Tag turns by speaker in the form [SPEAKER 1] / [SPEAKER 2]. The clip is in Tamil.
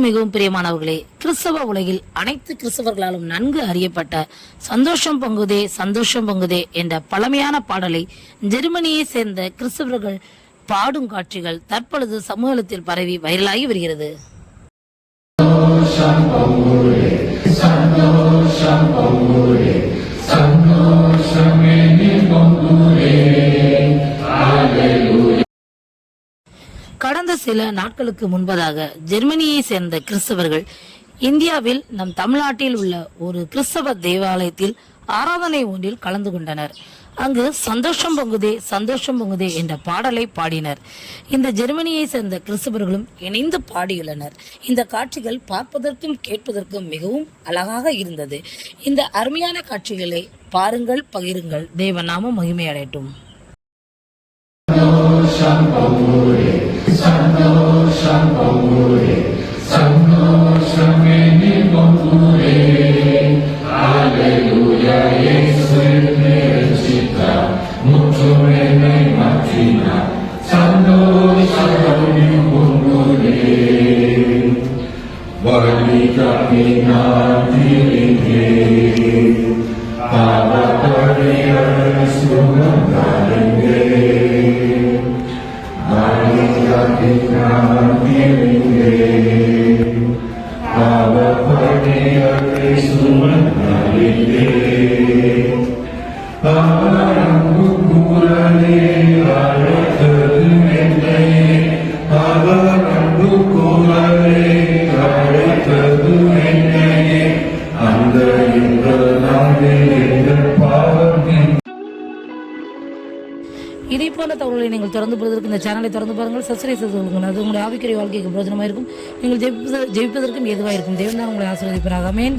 [SPEAKER 1] மிகவும் பிரியமானவர்களே, கிறிஸ்தவ உலகில் அனைத்து கிறிஸ்தவர்களாலும் நன்கு அறியப்பட்ட சந்தோஷம் பொங்குதே சந்தோஷம் பொங்குதே என்ற பழமையான பாடலை ஜெர்மனியை சேர்ந்த கிறிஸ்தவர்கள் பாடும் காட்சிகள் தற்பொழுது சமூகத்தில் பரவி வைரலாகி வருகிறது. கடந்த சில நாட்களுக்கு முன்பதாக ஜெர்மனியை சேர்ந்த கிறிஸ்தவர்கள் இந்தியாவில் நம் தமிழ்நாட்டில் உள்ள ஒரு கிறிஸ்தவ தேவாலயத்தில் ஆராதனை ஒன்றில் கலந்து கொண்டனர். அங்கு சந்தோஷம் பொங்குதே என்ற பாடலை பாடினர். இந்த ஜெர்மனியை சேர்ந்த கிறிஸ்தவர்களும் இணைந்து பாடியுள்ளனர். இந்த காட்சிகள் பார்ப்பதற்கும் கேட்பதற்கும் மிகவும் அழகாக இருந்தது. இந்த அருமையான காட்சிகளை பாருங்கள், பகிருங்கள். தேவ நாமம் மகிமையடையட்டும். இதே போல தகவல்களை நீங்கள் தொடர்ந்து பெறுவதற்கு இந்த சேனலை தொடர்ந்து பாருங்கள், சப்ஸ்கிரைப் செய்து கொள்ளுங்கள். அது உங்களுடைய ஆவிக்குரிய வாழ்க்கைக்கு பிரயோஜனமாக இருக்கும். நீங்கள் ஜெயிப்பதற்கும் ஏதுவாக இருக்கும். தேவன் தான் உங்களை ஆசீர்வதிப்பாராக. ஆமென்.